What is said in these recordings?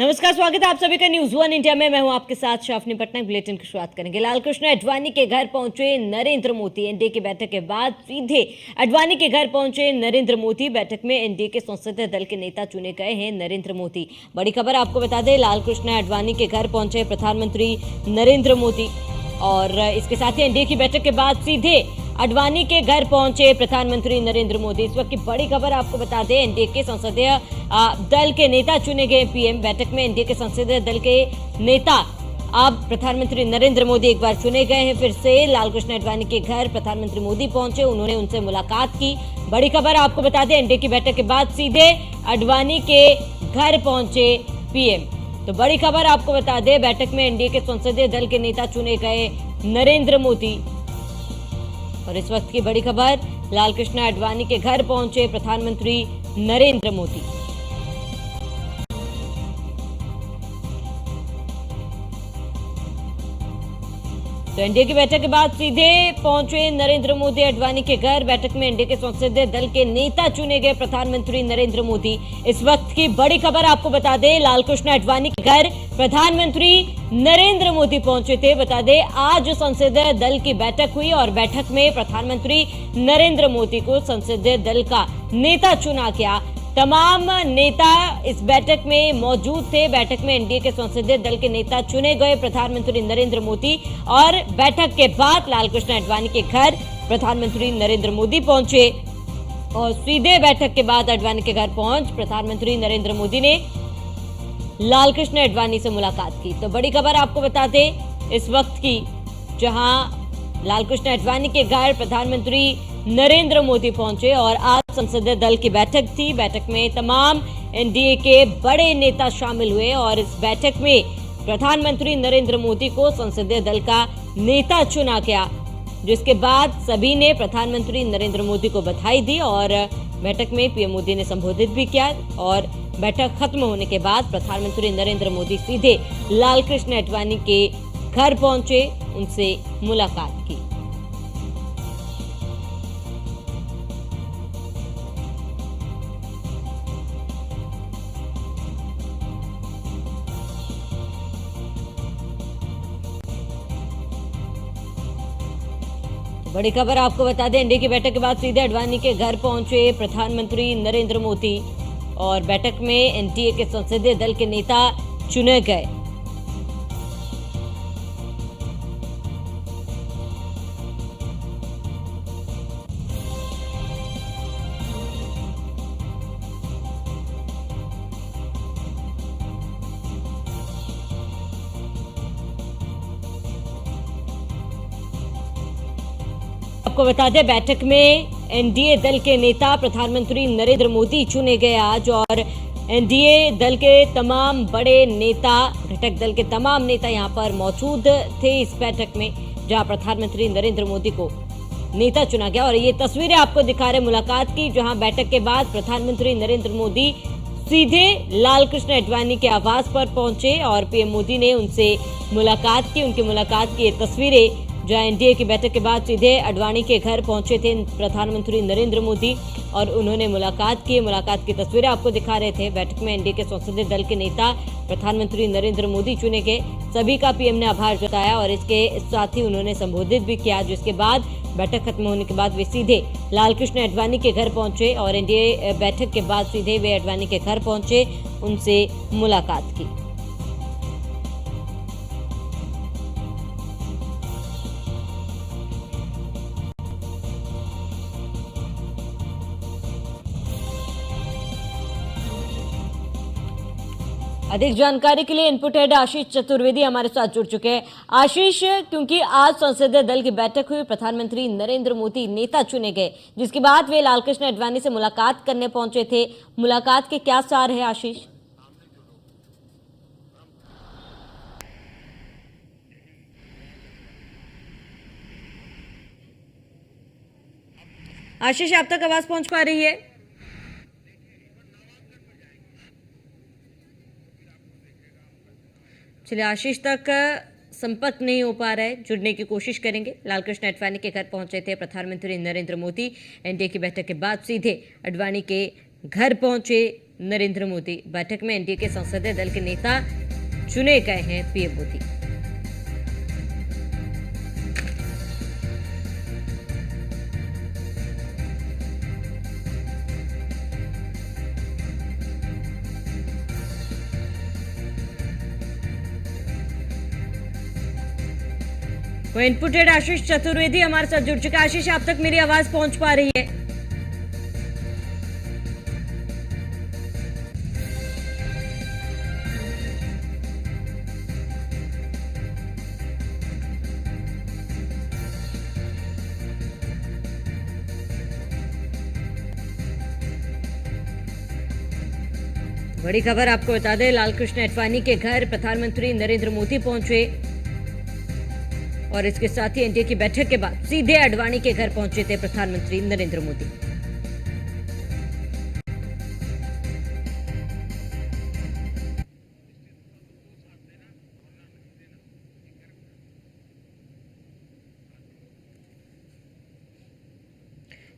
नमस्कार, स्वागत है आप सभी का न्यूज वन इंडिया में। मैं हूं आपके साथ शाफनी पटनायक। बुलेटिन की शुरुआत करेंगे। लालकृष्ण आडवाणी के घर पहुंचे नरेंद्र मोदी। एनडीए की बैठक के बाद सीधे आडवाणी के घर पहुंचे नरेंद्र मोदी। बैठक में एनडीए के संसदीय दल के नेता चुने गए हैं नरेंद्र मोदी। बड़ी खबर आपको बता दें, लालकृष्ण आडवाणी के घर पहुंचे प्रधानमंत्री नरेंद्र मोदी और इसके साथ ही एनडीए की बैठक के बाद सीधे आडवाणी के घर पहुंचे प्रधानमंत्री नरेंद्र मोदी। इस वक्त की बड़ी खबर आपको बता दें, एनडीए के संसदीय दल के नेता चुने गए पीएम। बैठक में एनडीए के संसदीय दल के नेता अब प्रधानमंत्री नरेंद्र मोदी एक बार चुने गए हैं। फिर से लालकृष्ण आडवाणी के घर प्रधानमंत्री मोदी पहुंचे, उन्होंने उनसे मुलाकात की। बड़ी खबर आपको बता दें, एनडीए की बैठक के बाद सीधे आडवाणी के घर पहुंचे पीएम। तो बड़ी खबर आपको बता दें, बैठक में एनडीए के संसदीय दल के नेता चुने गए नरेंद्र मोदी। और इस वक्त की बड़ी खबर, लालकृष्ण आडवाणी के घर पहुंचे प्रधानमंत्री नरेंद्र मोदी। तो एनडीए की बैठक के बाद सीधे पहुंचे नरेंद्र मोदी आडवाणी के घर। बैठक में एनडीए के संसदीय दल के नेता चुने गए प्रधानमंत्री नरेंद्र मोदी। इस वक्त की बड़ी खबर आपको बता दें, लालकृष्ण आडवाणी के घर प्रधानमंत्री नरेंद्र मोदी पहुंचे थे। बता दें, आज संसदीय दल की बैठक हुई और बैठक में प्रधानमंत्री नरेंद्र मोदी को संसदीय दल का नेता चुना गया। तमाम नेता इस बैठक में मौजूद थे। बैठक में एनडीए के संसदीय दल के नेता चुने गए प्रधानमंत्री नरेंद्र मोदी और बैठक के बाद लालकृष्ण आडवाणी के घर प्रधानमंत्री नरेंद्र मोदी पहुंचे और सीधे बैठक के बाद आडवाणी के घर पहुंच प्रधानमंत्री नरेंद्र मोदी ने लालकृष्ण आडवाणी से मुलाकात की। तो बड़ी खबर आपको बता दें इस वक्त की, जहां लालकृष्ण आडवाणी के घर प्रधानमंत्री नरेंद्र मोदी पहुंचे और आज संसदीय दल की बैठक थी। बैठक में तमाम एनडीए के बड़े नेता शामिल हुए और इस बैठक में प्रधानमंत्री नरेंद्र मोदी को संसदीय दल का नेता चुना गया, जिसके बाद सभी ने प्रधानमंत्री नरेंद्र मोदी को बधाई दी और बैठक में पीएम मोदी ने संबोधित भी किया। और बैठक खत्म होने के बाद प्रधानमंत्री नरेंद्र मोदी सीधे लालकृष्ण आडवाणी के घर पहुंचे, उनसे मुलाकात की। बड़ी खबर आपको बता दें, एनडीए की बैठक के बाद सीधे आडवाणी के घर पहुंचे प्रधानमंत्री नरेंद्र मोदी और बैठक में एनडीए के संसदीय दल के नेता चुने गए। आपको बता दें, बैठक में एनडीए दल के नेता प्रधानमंत्री नरेंद्र मोदी चुने गए आज और एनडीए दल के तमाम बड़े नेता, घटक दल के तमाम नेता यहां पर मौजूद थे इस बैठक में, जहां प्रधानमंत्री नरेंद्र मोदी को नेता चुना गया। और ये तस्वीरें आपको दिखा रहे मुलाकात की, जहां बैठक के बाद प्रधानमंत्री नरेंद्र मोदी सीधे लालकृष्ण आडवाणी के आवास पर पहुंचे और पीएम मोदी ने उनसे मुलाकात की। उनकी मुलाकात की ये तस्वीरें, जहां एनडीए की बैठक के बाद सीधे आडवाणी के घर पहुंचे थे प्रधानमंत्री नरेंद्र मोदी और उन्होंने मुलाकात की। मुलाकात की तस्वीरें आपको दिखा रहे थे। बैठक में एनडीए के संसदीय दल के नेता प्रधानमंत्री नरेंद्र मोदी चुने गए। सभी का पीएम ने आभार जताया और इसके साथ ही उन्होंने संबोधित भी किया, जिसके बाद बैठक खत्म होने के बाद वे सीधे लालकृष्ण आडवाणी के घर पहुंचे और एनडीए बैठक के बाद सीधे वे आडवाणी के घर पहुंचे, उनसे मुलाकात की। अधिक जानकारी के लिए इनपुट हेड आशीष चतुर्वेदी हमारे साथ जुड़ चुके हैं। आशीष, क्योंकि आज संसदीय दल की बैठक हुई, प्रधानमंत्री नरेंद्र मोदी नेता चुने गए, जिसके बाद वे लालकृष्ण आडवाणी से मुलाकात करने पहुंचे थे। मुलाकात के क्या सार है आशीष? आशीष, आप तक आवाज पहुंच पा रही है? चलिए, आशीष तक संपर्क नहीं हो पा रहा है, जुड़ने की कोशिश करेंगे। लालकृष्ण आडवाणी के घर पहुंचे थे प्रधानमंत्री नरेंद्र मोदी। एनडीए की बैठक के बाद सीधे आडवाणी के घर पहुंचे नरेंद्र मोदी। बैठक में एनडीए के संसदीय दल के नेता चुने गए हैं पीएम मोदी। वो इनपुटेड आशीष चतुर्वेदी हमारे साथ जुड़ चुका। आशीष, आप तक मेरी आवाज पहुंच पा रही है? बड़ी खबर आपको बता दें, लालकृष्ण आडवाणी के घर प्रधानमंत्री नरेंद्र मोदी पहुंचे और इसके साथ ही एनडीए की बैठक के बाद सीधे आडवाणी के घर पहुंचे थे प्रधानमंत्री नरेंद्र मोदी।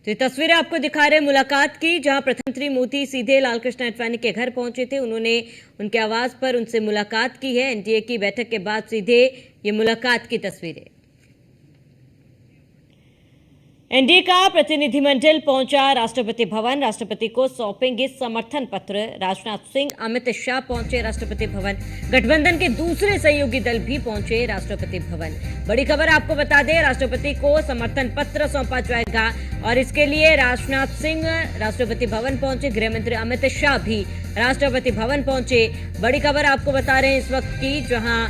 तो ये तस्वीरें आपको दिखा रहे हैं मुलाकात की, जहां प्रधानमंत्री मोदी सीधे लालकृष्ण आडवाणी के घर पहुंचे थे। उन्होंने उनके आवास पर उनसे मुलाकात की है। एनडीए की बैठक के बाद सीधे ये मुलाकात की तस्वीरें। एनडीए का प्रतिनिधिमंडल पहुंचा राष्ट्रपति भवन, राष्ट्रपति को सौंपेंगे समर्थन पत्र। राजनाथ सिंह, अमित शाह पहुंचे राष्ट्रपति भवन। गठबंधन के दूसरे सहयोगी दल भी पहुंचे राष्ट्रपति भवन। बड़ी खबर आपको बता दें, राष्ट्रपति को समर्थन पत्र सौंपा जाएगा और इसके लिए राजनाथ सिंह राष्ट्रपति भवन पहुंचे, गृहमंत्री अमित शाह भी राष्ट्रपति भवन पहुंचे। बड़ी खबर आपको बता रहे हैं इस वक्त की, जहां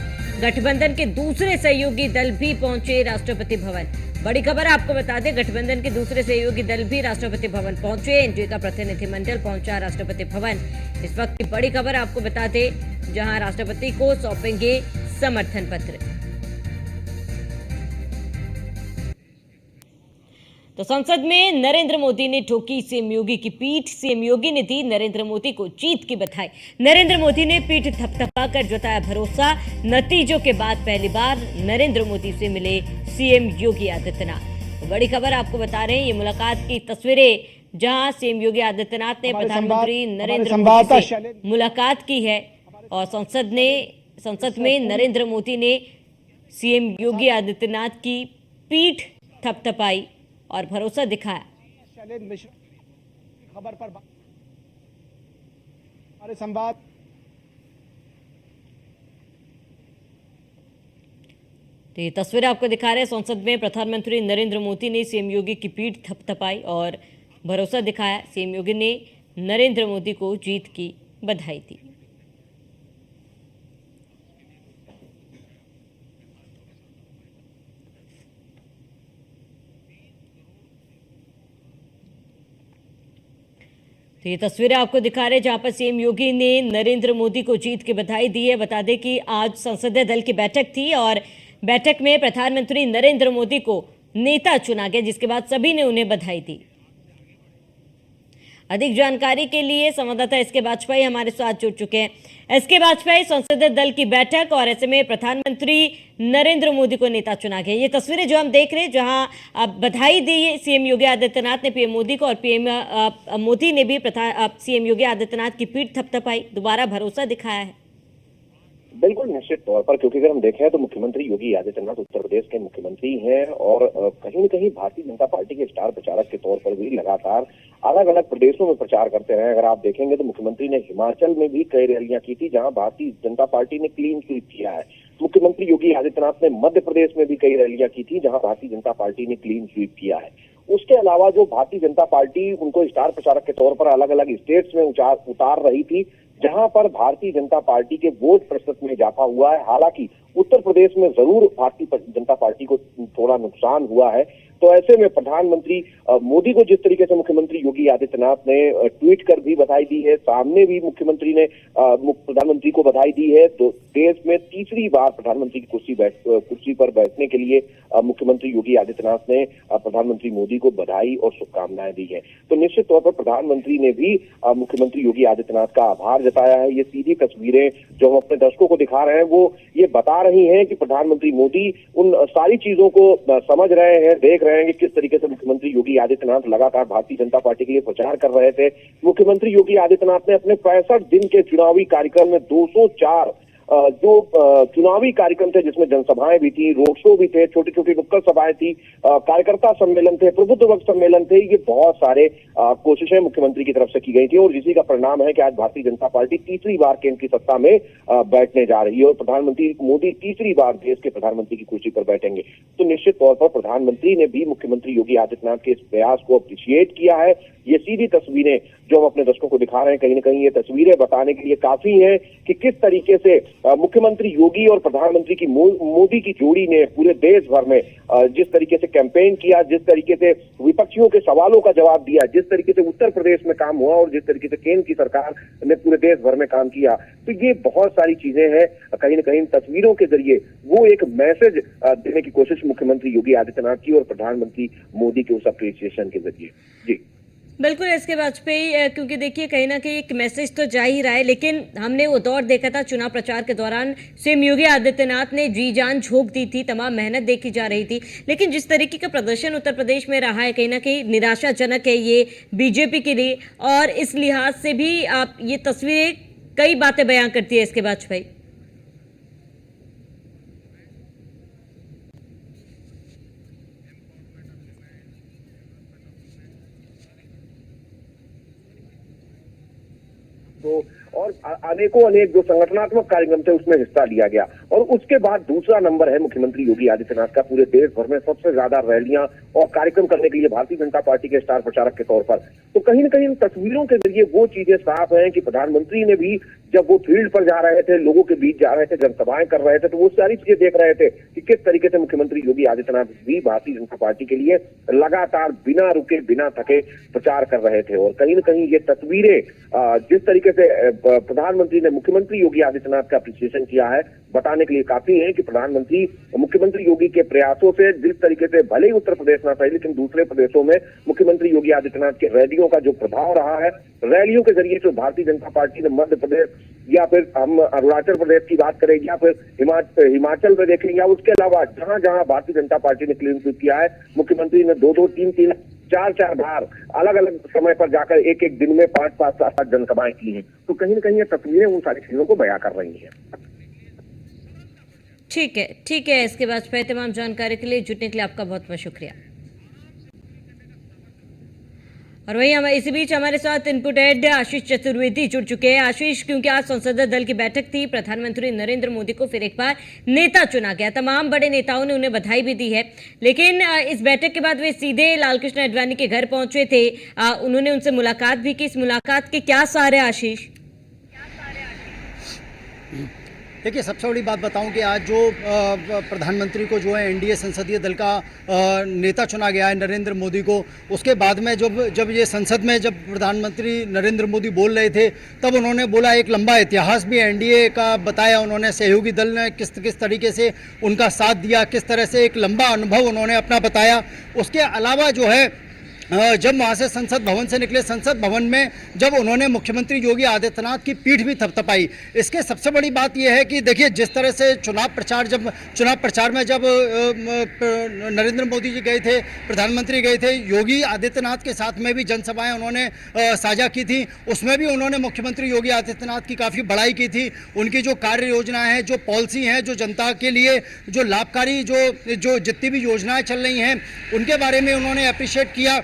गठबंधन के दूसरे सहयोगी दल भी पहुंचे राष्ट्रपति भवन। बड़ी खबर आपको बता दें, गठबंधन के दूसरे सहयोगी दल भी राष्ट्रपति भवन पहुंचे। एनडीए का प्रतिनिधिमंडल पहुंचा राष्ट्रपति भवन। इस वक्त की बड़ी खबर आपको बता दें, जहां राष्ट्रपति को सौंपेंगे समर्थन पत्र। तो संसद में नरेंद्र मोदी ने ठोकी सीएम योगी की पीठ। सीएम योगी ने दी नरेंद्र मोदी को जीत की बधाई। नरेंद्र मोदी ने पीठ थपथपाकर जताया भरोसा। नतीजों के बाद पहली बार नरेंद्र मोदी से मिले सीएम योगी आदित्यनाथ। बड़ी खबर आपको बता रहे हैं, ये मुलाकात की तस्वीरें, जहां सीएम योगी आदित्यनाथ ने प्रधानमंत्री नरेंद्र मोदी से मुलाकात की है और संसद में नरेंद्र मोदी ने सीएम योगी आदित्यनाथ की पीठ थपथपाई और भरोसा दिखाया। शैलेंद्र मिश्र खबर पर हमारे संवाद। तो ये तस्वीर आपको दिखा रहे हैं, संसद में प्रधानमंत्री नरेंद्र मोदी ने सीएम योगी की पीठ थपथपाई और भरोसा दिखाया। सीएम योगी ने नरेंद्र मोदी को जीत की बधाई दी। तो ये तस्वीरें आपको दिखा रहे हैं, जहां पर सीएम योगी ने नरेंद्र मोदी को जीत की बधाई दी है। बता दें कि आज संसदीय दल की बैठक थी और बैठक में प्रधानमंत्री नरेंद्र मोदी को नेता चुना गया, जिसके बाद सभी ने उन्हें बधाई दी। अधिक जानकारी के लिए संवाददाता एसके बाजपेयी हमारे साथ जुड़ चुके हैं। एसके बाजपेयी, संसदीय दल की बैठक और ऐसे में प्रधानमंत्री नरेंद्र मोदी को नेता चुना गया। ये तस्वीरें जो हम देख रहे हैं, जहां अब बधाई दी सीएम योगी आदित्यनाथ ने पीएम मोदी को और पीएम मोदी ने भी सीएम योगी आदित्यनाथ की पीठ थपथपाई, दोबारा भरोसा दिखाया है। बिल्कुल निश्चित तौर पर, क्योंकि अगर हम देखें तो मुख्यमंत्री योगी आदित्यनाथ उत्तर प्रदेश के मुख्यमंत्री हैं और कहीं न कहीं भारतीय जनता पार्टी के स्टार प्रचारक के तौर पर भी लगातार अलग अलग प्रदेशों में प्रचार करते रहे। अगर आप देखेंगे तो मुख्यमंत्री ने हिमाचल में भी कई रैलियां की थी, जहां भारतीय जनता पार्टी ने क्लीन स्वीप किया है। मुख्यमंत्री योगी आदित्यनाथ ने मध्य प्रदेश में भी कई रैलियां की थी, जहां भारतीय जनता पार्टी ने क्लीन स्वीप किया है। उसके अलावा जो भारतीय जनता पार्टी उनको स्टार प्रचारक के तौर पर अलग अलग स्टेट्स में उतार रही थी, जहां पर भारतीय जनता पार्टी के वोट प्रतिशत में इजाफा हुआ है। हालांकि उत्तर प्रदेश में जरूर भारतीय जनता पार्टी को थोड़ा नुकसान हुआ है। तो ऐसे में प्रधानमंत्री मोदी को जिस तरीके से मुख्यमंत्री योगी आदित्यनाथ ने ट्वीट कर भी बधाई दी है, सामने भी मुख्यमंत्री ने प्रधानमंत्री को बधाई दी है। तो देश में तीसरी बार प्रधानमंत्री की कुर्सी पर बैठने के लिए मुख्यमंत्री योगी आदित्यनाथ ने प्रधानमंत्री मोदी को बधाई और शुभकामनाएं दी है। तो निश्चित तौर पर प्रधानमंत्री ने भी मुख्यमंत्री योगी आदित्यनाथ का आभार जताया है। ये सीधी तस्वीरें जो हम अपने दर्शकों को दिखा रहे हैं, वो ये बता रही हैं कि प्रधानमंत्री मोदी उन सारी चीजों को समझ रहे हैं, देख रहे रहे हैं कि किस तरीके से मुख्यमंत्री योगी आदित्यनाथ लगातार भारतीय जनता पार्टी के लिए प्रचार कर रहे थे। मुख्यमंत्री योगी आदित्यनाथ ने अपने 65 दिन के चुनावी कार्यक्रम में 204 जो चुनावी कार्यक्रम थे, जिसमें जनसभाएं भी थी, रोड शो भी थे, छोटी छोटी नुक्कड़ सभाएं थी, कार्यकर्ता सम्मेलन थे, प्रबुद्ध वर्ग सम्मेलन थे। ये बहुत सारे कोशिशें मुख्यमंत्री की तरफ से की गई थी और इसी का परिणाम है कि आज भारतीय जनता पार्टी तीसरी बार केंद्र की सत्ता में बैठने जा रही है और प्रधानमंत्री मोदी तीसरी बार देश के प्रधानमंत्री की कुर्सी पर बैठेंगे। तो निश्चित तौर पर प्रधानमंत्री ने भी मुख्यमंत्री योगी आदित्यनाथ के इस प्रयास को अप्रिशिएट किया है। ये सीधी तस्वीरें जो हम अपने दर्शकों को दिखा रहे हैं, कहीं ना कहीं ये तस्वीरें बताने के लिए काफी हैं कि किस तरीके से मुख्यमंत्री योगी और प्रधानमंत्री की मोदी की जोड़ी ने पूरे देश भर में जिस तरीके से कैंपेन किया, जिस तरीके से विपक्षियों के सवालों का जवाब दिया, जिस तरीके से उत्तर प्रदेश में काम हुआ और जिस तरीके से केंद्र की सरकार ने पूरे देश भर में काम किया, तो ये बहुत सारी चीजें हैं। कहीं ना कहीं तस्वीरों के जरिए वो एक मैसेज देने की कोशिश मुख्यमंत्री योगी आदित्यनाथ की और प्रधानमंत्री मोदी के उस अप्रिसिएशन के जरिए। जी बिल्कुल इसके वाजपेयी, क्योंकि देखिए कहीं ना कहीं एक मैसेज तो जा ही रहा है, लेकिन हमने वो दौर देखा था चुनाव प्रचार के दौरान सीएम योगी आदित्यनाथ ने जी जान झोंक दी थी, तमाम मेहनत देखी जा रही थी, लेकिन जिस तरीके का प्रदर्शन उत्तर प्रदेश में रहा है कहीं ना कहीं निराशाजनक है ये बीजेपी के लिए, और इस लिहाज से भी आप ये तस्वीरें कई बातें बयां करती है इसके वाजपेयी। तो और अनेक जो संगठनात्मक कार्यक्रम थे उसमें हिस्सा लिया गया। और उसके बाद दूसरा नंबर है मुख्यमंत्री योगी आदित्यनाथ का पूरे देश भर में सबसे ज्यादा रैलियां और कार्यक्रम करने के लिए भारतीय जनता पार्टी के स्टार प्रचारक के तौर पर। तो कहीं ना कहीं इन तस्वीरों के जरिए वो चीजें साफ हैं कि प्रधानमंत्री ने भी जब वो फील्ड पर जा रहे थे, लोगों के बीच जा रहे थे, जनसभाएं कर रहे थे, तो वो सारी चीजें देख रहे थे कि किस तरीके से मुख्यमंत्री योगी आदित्यनाथ भी भारतीय जनता पार्टी के लिए लगातार बिना रुके बिना थके प्रचार कर रहे थे। और कहीं ना कहीं ये तस्वीरें जिस तरीके से प्रधानमंत्री ने मुख्यमंत्री योगी आदित्यनाथ का अप्रिसिएशन किया है, बताने के लिए काफी है कि प्रधानमंत्री मुख्यमंत्री योगी के प्रयासों से जिस तरीके से भले ही उत्तर प्रदेश ना सही लेकिन दूसरे प्रदेशों में मुख्यमंत्री योगी आदित्यनाथ के रैलियों का जो प्रभाव रहा है, रैलियों के जरिए जो भारतीय जनता पार्टी ने मध्य प्रदेश या फिर हम अरुणाचल प्रदेश की बात करें या फिर हिमाचल में देखें या उसके अलावा जहां जहां भारतीय जनता पार्टी ने क्लीन स्वीप किया है, मुख्यमंत्री ने 2-2, 3-3, 4-4 बार अलग अलग समय पर जाकर एक दिन में 5-5, 7-7 जनसभाएं की हैं। तो कहीं ना कहीं ये तस्वीरें उन सारी चीजों को बयां कर रही हैं। ठीक है इसके बाद तमाम जानकारी के लिए जुटने के लिए आपका बहुत बहुत शुक्रिया। और वही हम इसी बीच हमारे साथ इनपुट हेड आशीष चतुर्वेदी जुड़ चुके हैं। आशीष, क्योंकि आज संसदीय दल की बैठक थी, प्रधानमंत्री नरेंद्र मोदी को फिर एक बार नेता चुना गया, तमाम बड़े नेताओं ने उन्हें बधाई भी दी है, लेकिन इस बैठक के बाद वे सीधे लालकृष्ण आडवाणी के घर पहुंचे थे, उन्होंने उनसे मुलाकात भी की। इस मुलाकात के क्या सार है आशीष? देखिए, सबसे बड़ी बात बताऊं कि आज जो प्रधानमंत्री को जो है एनडीए संसदीय दल का नेता चुना गया है नरेंद्र मोदी को, उसके बाद में जब ये संसद में जब प्रधानमंत्री नरेंद्र मोदी बोल रहे थे तब उन्होंने बोला, एक लंबा इतिहास भी एनडीए का बताया उन्होंने, सहयोगी दल ने किस तरीके से उनका साथ दिया, किस तरह से एक लंबा अनुभव उन्होंने अपना बताया। उसके अलावा जो है जब वहाँ से संसद भवन से निकले, संसद भवन में जब उन्होंने मुख्यमंत्री योगी आदित्यनाथ की पीठ भी थपथपाई। इसके सबसे बड़ी बात यह है कि देखिए, जिस तरह से चुनाव प्रचार में जब नरेंद्र मोदी जी गए थे, प्रधानमंत्री गए थे, योगी आदित्यनाथ के साथ में भी जनसभाएं उन्होंने साझा की थी, उसमें भी उन्होंने मुख्यमंत्री योगी आदित्यनाथ की काफ़ी बड़ाई की थी। उनकी जो कार्य योजनाएँ हैं, जो पॉलिसी हैं, जो जनता के लिए जो लाभकारी जो जितनी भी योजनाएँ चल रही हैं, उनके बारे में उन्होंने अप्रिशिएट किया।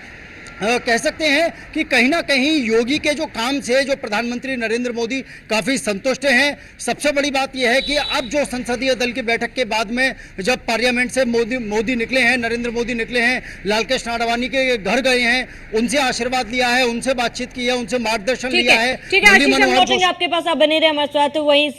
कह सकते हैं कि कहीं ना कहीं योगी के जो काम से जो प्रधानमंत्री नरेंद्र मोदी काफ़ी संतुष्ट हैं। सबसे बड़ी बात यह है कि अब जो संसदीय दल की बैठक के बाद में जब पार्लियामेंट से मोदी निकले हैं, नरेंद्र मोदी निकले हैं, लालकृष्ण आडवाणी के घर गए हैं, उनसे आशीर्वाद लिया है, उनसे बातचीत की है, उनसे मार्गदर्शन लिया है। ठीक है आशीष, हम लौटेंगे आपके पास, आप बने रहे हमारे साथ। वहीं